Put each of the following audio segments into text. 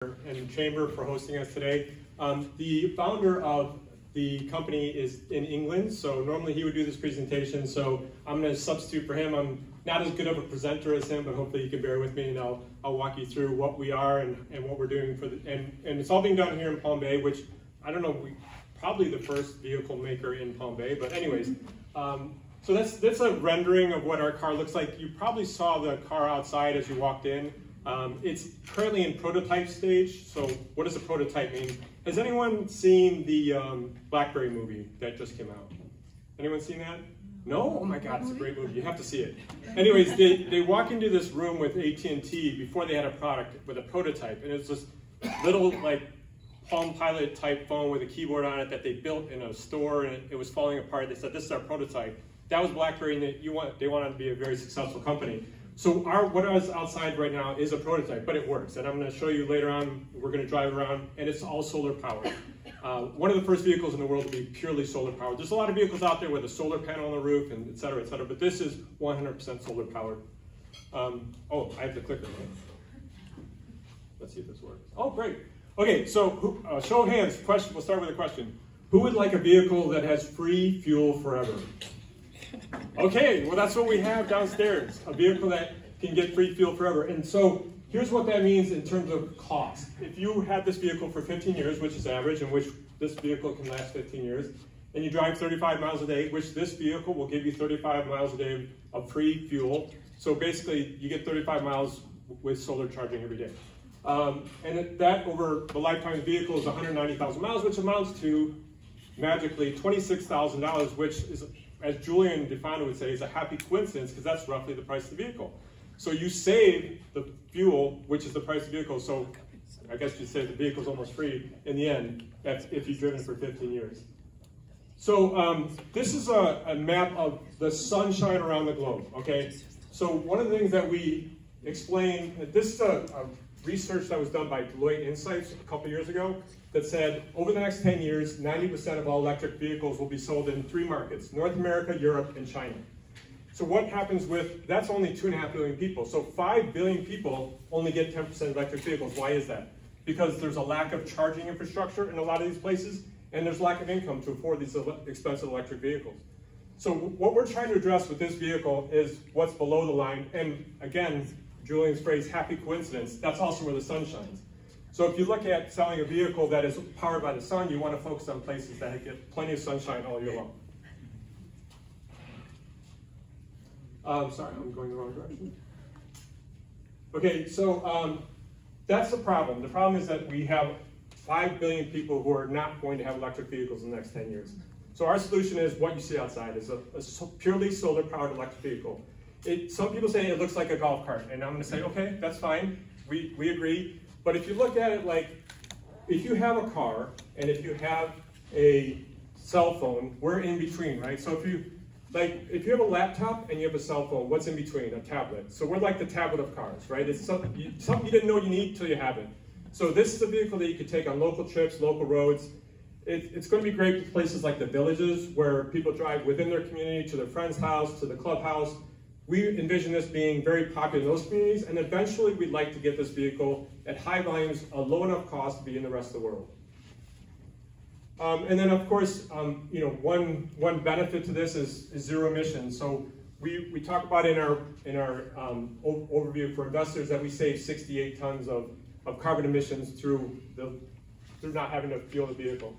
and Chamber for hosting us today. The founder of the company is in England, so normally he would do this presentation, so I'm going to substitute for him. I'm not as good of a presenter as him, but hopefully you can bear with me, and I'll walk you through what we are and what we're doing for the, and it's all being done here in Palm Bay, which I don't know, probably the first vehicle maker in Palm Bay, but anyways. So that's a rendering of what our car looks like. You probably saw the car outside as you walked in. It's currently in prototype stage. So what does a prototype mean? Has anyone seen the BlackBerry movie that just came out? Anyone seen that? No? Oh my God, it's a great movie. You have to see it. Anyways, they walk into this room with AT&T before they had a product with a prototype. And it's this little like Palm Pilot type phone with a keyboard on it that they built in a store, and it was falling apart. They said, this is our prototype. That was BlackBerry, and they wanted to be a very successful company. So what is outside right now is a prototype, but it works. And I'm going to show you later on, we're going to drive around, and it's all solar powered. One of the first vehicles in the world to be purely solar powered. There's a lot of vehicles out there with a solar panel on the roof, and et cetera, but this is 100% solar powered. Oh, I have the clicker. Let's see if this works. Oh, great. Okay, so show of hands, question. We'll start with a question. Who would like a vehicle that has free fuel forever? Okay, well that's what we have downstairs, a vehicle that can get free fuel forever. And so here's what that means in terms of cost. If you had this vehicle for 15 years, which is average, in which this vehicle can last 15 years, and you drive 35 miles a day, which this vehicle will give you 35 miles a day of free fuel. So basically you get 35 miles with solar charging every day. And that over the lifetime of the vehicle is 190,000 miles, which amounts to magically $26,000, which is, as Julian DeFano would say, is a happy coincidence, because that's roughly the price of the vehicle. So you save the fuel, which is the price of the vehicle, so I guess you'd say the vehicle's almost free in the end, that's if you've driven for 15 years. So this is a map of the sunshine around the globe, okay? So one of the things that we explain, this is a research that was done by Deloitte Insights a couple years ago that said over the next 10 years, 90% of all electric vehicles will be sold in 3 markets, North America, Europe, and China. So what happens with, that's only 2.5 billion people. So 5 billion people only get 10% electric vehicles. Why is that? Because there's a lack of charging infrastructure in a lot of these places, and there's lack of income to afford these expensive electric vehicles. So what we're trying to address with this vehicle is what's below the line, and again, Julian's phrase, happy coincidence, that's also where the sun shines. So if you look at selling a vehicle that is powered by the sun, you want to focus on places that get plenty of sunshine all year long. Sorry, I'm going the wrong direction. Okay, so that's the problem. The problem is that we have 5 billion people who are not going to have electric vehicles in the next 10 years. So our solution is what you see outside, is a purely solar powered electric vehicle. Some people say it looks like a golf cart, and I'm going to say, okay, that's fine, we agree. But if you look at it like, if you have a car, and if you have a cell phone, we're in between, right? So if you have a laptop and you have a cell phone, what's in between? A tablet. So we're like the tablet of cars, right? It's something you didn't know you need until you have it. So this is a vehicle that you could take on local trips, local roads. It's going to be great for places like the villages, where people drive within their community to their friend's house, to the clubhouse. We envision this being very popular in those communities, and eventually we'd like to get this vehicle at high volumes, a low enough cost to be in the rest of the world. And then of course, one benefit to this is zero emissions. So we talk about in our overview for investors that we save 68 tons of carbon emissions through not having to fuel the vehicle.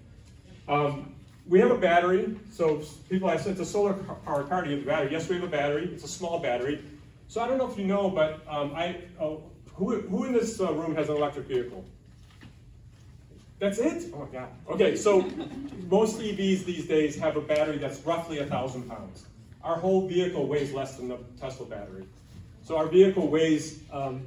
We have a battery, so people ask, it's a solar powered car, do you have a battery? Yes, we have a battery. It's a small battery. So I don't know if you know, but who in this room has an electric vehicle? That's it? Oh my God. Okay, so most EVs these days have a battery that's roughly 1,000 pounds. Our whole vehicle weighs less than the Tesla battery. So our vehicle weighs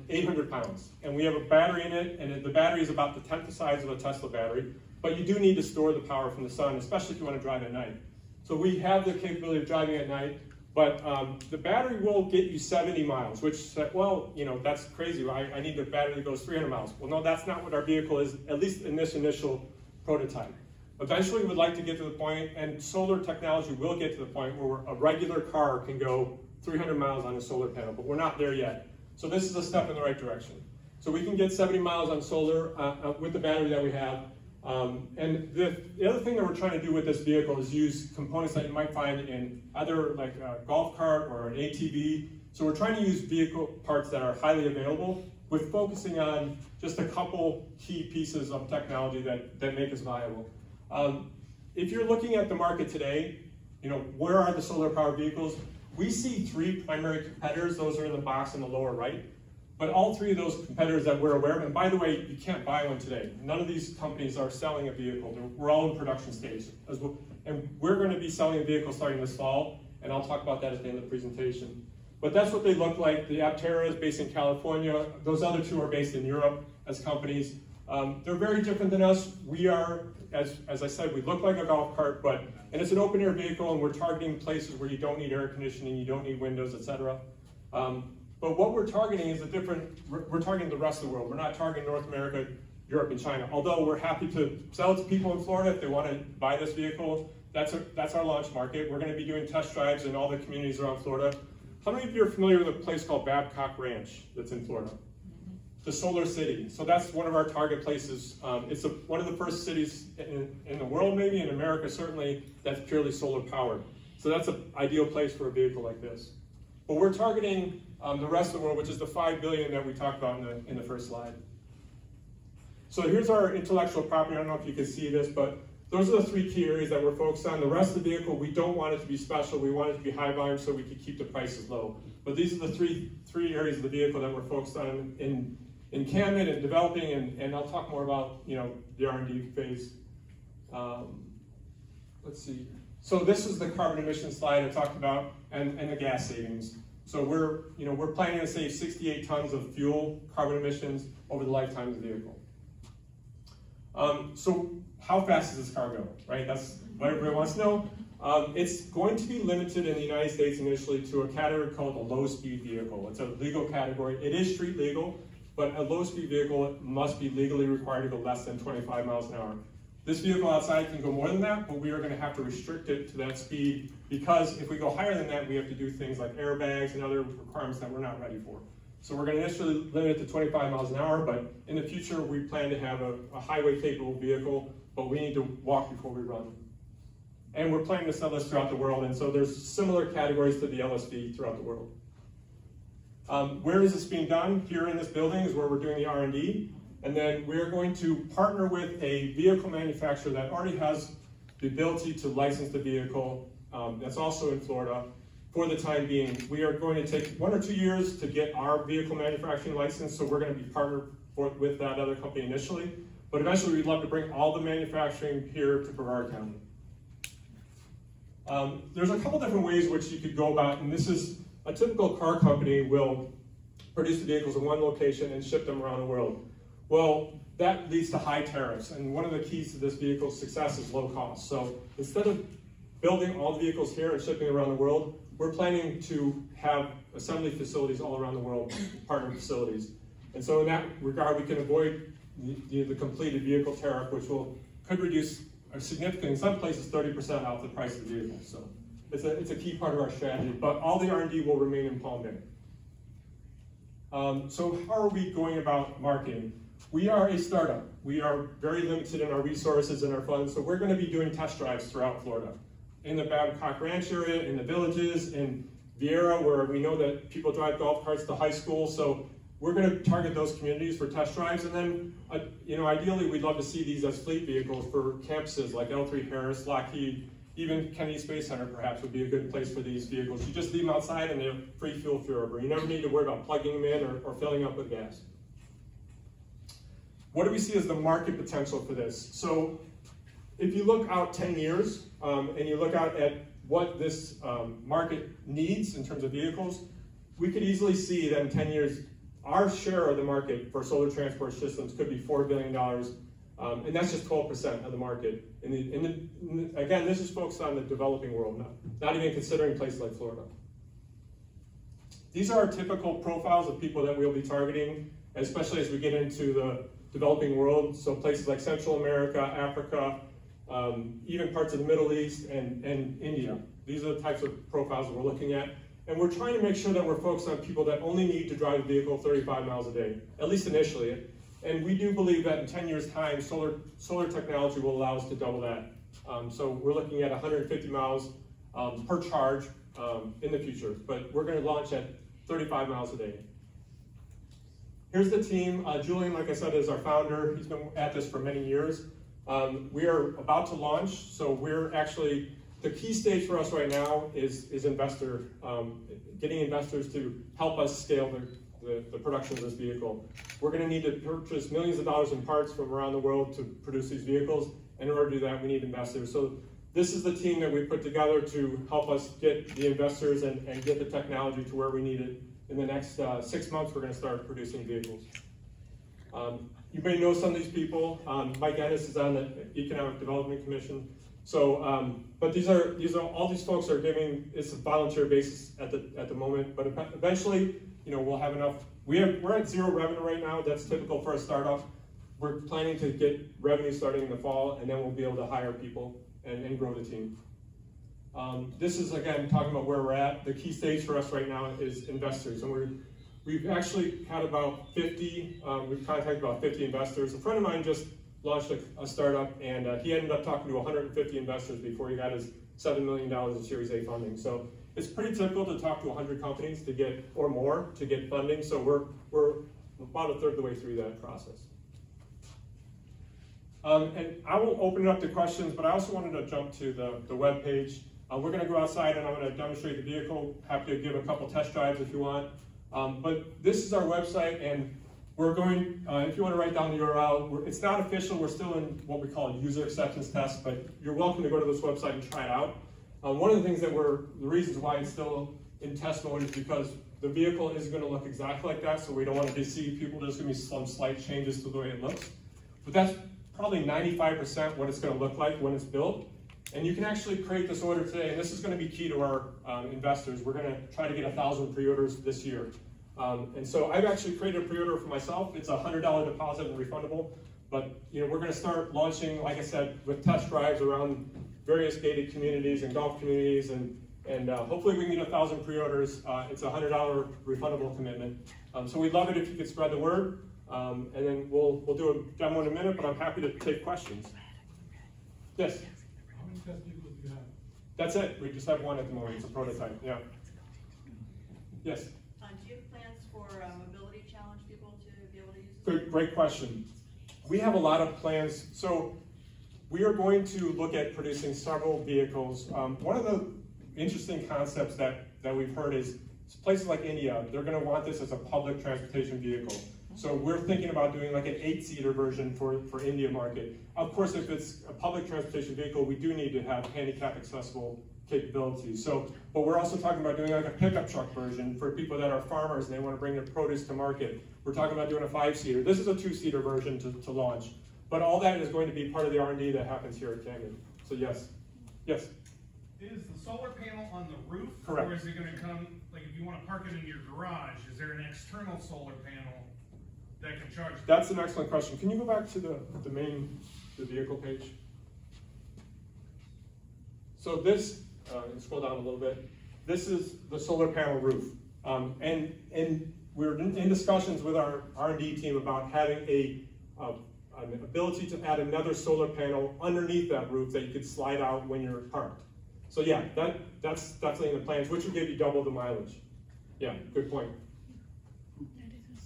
800 pounds, and we have a battery in it, and the battery is about the 10th the size of a Tesla battery. But you do need to store the power from the sun, especially if you want to drive at night. So we have the capability of driving at night, but the battery will get you 70 miles, which, well, that's crazy. I need a battery that goes 300 miles. Well, no, that's not what our vehicle is, at least in this initial prototype. Eventually, we'd like to get to the point, and solar technology will get to the point where a regular car can go 300 miles on a solar panel, but we're not there yet. So this is a step in the right direction. So we can get 70 miles on solar with the battery that we have. And the other thing that we're trying to do with this vehicle is use components that you might find in either like a golf cart or an ATV. So we're trying to use vehicle parts that are highly available with focusing on just a couple key pieces of technology that make us viable. If you're looking at the market today, where are the solar powered vehicles? We see three primary competitors. Those are in the box in the lower right. But all three of those competitors that we're aware of, and by the way, you can't buy one today. None of these companies are selling a vehicle. We're all in production stage. And we're going to be selling a vehicle starting this fall, and I'll talk about that at the end of the presentation. But that's what they look like. The Aptera is based in California. Those other two are based in Europe as companies. They're very different than us. We are, as I said, we look like a golf cart, and it's an open air vehicle, and we're targeting places where you don't need air conditioning, you don't need windows, etc. But what we're targeting is we're targeting the rest of the world. We're not targeting North America, Europe, and China. Although we're happy to sell it to people in Florida if they want to buy this vehicle. That's our launch market. We're going to be doing test drives in all the communities around Florida. How many of you are familiar with a place called Babcock Ranch that's in Florida? The Solar City. So that's one of our target places. It's one of the first cities in the world, maybe in America certainly, that's purely solar powered. So that's an ideal place for a vehicle like this. But we're targeting the rest of the world, which is the 5 billion that we talked about in the first slide. So here's our intellectual property. I don't know if you can see this, but those are the three key areas that we're focused on. The rest of the vehicle, we don't want it to be special. We want it to be high volume so we can keep the prices low. But these are the three areas of the vehicle that we're focused on in Camden and developing, and I'll talk more about the R&D phase. Let's see. So this is the carbon emission slide I talked about, and the gas savings. So we're planning to save 68 tons of fuel carbon emissions over the lifetime of the vehicle. So how fast does this car go, right? That's what everybody wants to know. It's going to be limited in the United States initially to a category called a low-speed vehicle. It's a legal category. It is street legal, but a low-speed vehicle must be legally required to go less than 25 miles an hour. This vehicle outside can go more than that, but we are going to have to restrict it to that speed because if we go higher than that, we have to do things like airbags and other requirements that we're not ready for. So we're going to initially limit it to 25 miles an hour, but in the future, we plan to have a highway-capable vehicle, but we need to walk before we run. And we're planning to sell this throughout the world, and so there's similar categories to the LSV throughout the world. Where is this being done? Here in this building is where we're doing the R&D. And then we're going to partner with a vehicle manufacturer that already has the ability to license the vehicle. That's also in Florida. For the time being, we are going to take 1 or 2 years to get our vehicle manufacturing license, so we're going to be partnered with that other company initially. But eventually, we'd love to bring all the manufacturing here to Brevard County. There's a couple different ways which you could go about, and this is a typical car company will produce the vehicles in one location and ship them around the world. Well, that leads to high tariffs, and one of the keys to this vehicle's success is low cost. So instead of building all the vehicles here and shipping around the world, we're planning to have assembly facilities all around the world, partner facilities. And so in that regard, we can avoid the completed vehicle tariff, which could reduce significantly, in some places, 30% off the price of the vehicle. So it's a key part of our strategy, but all the R&D will remain in Palm Bay. So how are we going about marketing? We are a startup. We are very limited in our resources and our funds, so we're going to be doing test drives throughout Florida. In the Babcock Ranch area, in the villages, in Vieira, where we know that people drive golf carts to high school, so we're going to target those communities for test drives, and then, ideally, we'd love to see these as fleet vehicles for campuses like L3 Harris, Lockheed, even Kennedy Space Center perhaps would be a good place for these vehicles. You just leave them outside and they're free fuel forever. You never need to worry about plugging them in or filling up with gas. What do we see as the market potential for this? So if you look out 10 years and you look out at what this market needs in terms of vehicles, we could easily see that in 10 years, our share of the market for solar transport systems could be $4 billion, and that's just 12% of the market. Again, this is focused on the developing world, not even considering places like Florida. These are our typical profiles of people that we'll be targeting, especially as we get into the developing world, so places like Central America, Africa, even parts of the Middle East and India. These are the types of profiles that we're looking at. And we're trying to make sure that we're focused on people that only need to drive a vehicle 35 miles a day, at least initially. And we do believe that in 10 years' time, solar technology will allow us to double that. So we're looking at 150 miles per charge in the future, but we're going to launch at 35 miles a day. Here's the team. Julian, like I said, is our founder. He's been at this for many years. We are about to launch, so we're actually, the key stage for us right now is getting investors to help us scale the production of this vehicle. We're going to need to purchase millions of dollars in parts from around the world to produce these vehicles. In order to do that, we need investors. So this is the team that we put together to help us get the investors and get the technology to where we need it. In the next 6 months, we're going to start producing vehicles. You may know some of these people. Mike Ennis is on the Economic Development Commission. So, but these are all these folks are giving. It's a volunteer basis at the moment, but eventually, we'll have enough. We're at zero revenue right now. That's typical for a startup. We're planning to get revenue starting in the fall, and then we'll be able to hire people and grow the team. This is, again, talking about where we're at. The key stage for us right now is investors, and we've actually had about 50, we've contacted about 50 investors. A friend of mine just launched a startup, and he ended up talking to 150 investors before he got his $7 million in Series A funding. So it's pretty typical to talk to 100 companies to get, or more, to get funding. So we're about a third of the way through that process. And I will open it up to questions, but I also wanted to jump to the web page. We're going to go outside and I'm going to demonstrate the vehicle. Happy to give a couple test drives if you want. But this is our website, and we're going, if you want to write down the URL, it's not official. We're still in what we call a user acceptance test, but you're welcome to go to this website and try it out. One of the things the reasons why it's still in test mode is because the vehicle is going to look exactly like that, so we don't want to deceive people. There's going to be some slight changes to the way it looks. But that's probably 95% what it's going to look like when it's built. And you can actually create this order today, and this is going to be key to our investors. We're going to try to get 1,000 pre-orders this year. And so I've actually created a pre-order for myself. It's a $100 deposit and refundable. But we're going to start launching, like I said, with test drives around various gated communities and golf communities, and hopefully we can get 1,000 pre-orders. It's a $100 refundable commitment. So we'd love it if you could spread the word. And then we'll do a demo in a minute, but I'm happy to take questions. Yes? How many test vehicles do you have? That's it. We just have one at the moment. It's a prototype. Yeah. Yes? Do you have plans for mobility challenge people to be able to use this? Good, great question. We have a lot of plans. So we are going to look at producing several vehicles. One of the interesting concepts that we've heard is places like India, they're going to want this as a public transportation vehicle. So we're thinking about doing like an 8-seater version for India market. Of course, if it's a public transportation vehicle, we do need to have handicap accessible capabilities. So, but we're also talking about doing like a pickup truck version for people that are farmers and they want to bring their produce to market. We're talking about doing a 5-seater. This is a 2-seater version to launch. But all that is going to be part of the R&D that happens here at Canyon. So yes. Yes? Is the solar panel on the roof? Correct. Or is it going to come, like if you want to park it in your garage, is there an external solar panel that can charge? That's an excellent question. Can you go back to the vehicle page? So this, scroll down a little bit. This is the solar panel roof. And we're in discussions with our R&D team about having an ability to add another solar panel underneath that roof that you could slide out when you're parked. So yeah, that's definitely in the plans, which will give you double the mileage. Yeah, good point.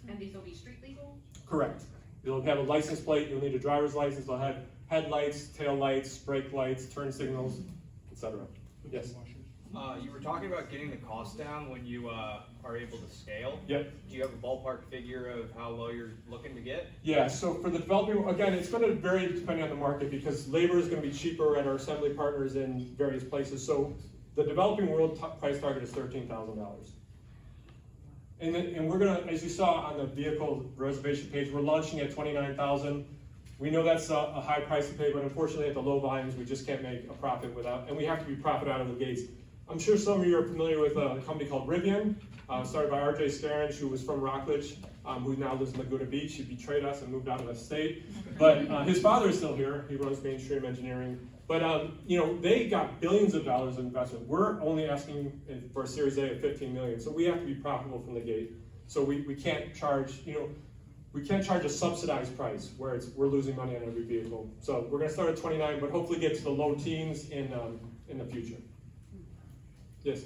And these will be street legal? Correct. You'll have a license plate, you'll need a driver's license, they'll have headlights, tail lights, brake lights, turn signals, etc. Yes? You were talking about getting the cost down when you are able to scale. Yep. Do you have a ballpark figure of how low you're looking to get? Yeah, so for the developing, again, it's going to vary depending on the market because labor is going to be cheaper at our assembly partners in various places. So the developing world price target is $13,000. And we're going to, as you saw on the vehicle reservation page, we're launching at $29,000. We know that's a high price to pay, but unfortunately at the low volumes, we just can't make a profit without, and we have to be profit out of the gates. I'm sure some of you are familiar with a company called Rivian, started by R.J. Scaringe, who was from Rockledge, who now lives in Laguna Beach. He betrayed us and moved out of the state. But his father is still here. He runs mainstream engineering. But you know, they got billions of dollars of investment. We're only asking for a Series A of 15 million, so we have to be profitable from the gate. So we can't charge, you know, we can't charge a subsidized price where we're losing money on every vehicle. So we're going to start at 29, but hopefully get to the low teens in the future. Yes.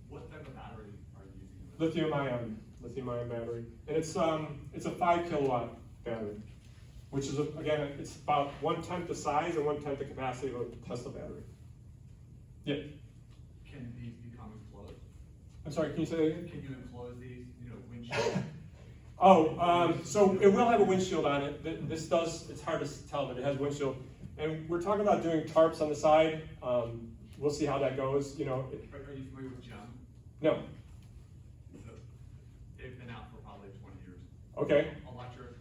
What type of battery are you using? Lithium-ion battery, and it's a 5 kilowatt battery, which is again, it's about 1/10 the size and 1/10 the capacity of a Tesla battery. Yeah. Can these become enclosed? I'm sorry. Can you say that again? Can you enclose these? You know, windshield. So it will have a windshield on it. This does. It's hard to tell, but it has windshield, and we're talking about doing tarps on the side. We'll see how that goes. You know. Are you familiar with GEM? No. So they've been out for probably 20 years. Okay. Electric,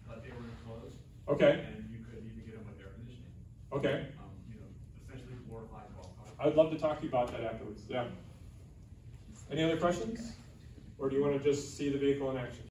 but they were enclosed. Okay. And you could even get them with air conditioning. Okay. You know, essentially glorified golf cart. I'd love to talk to you about that afterwards. Yeah. Any other questions? Or do you want to just see the vehicle in action?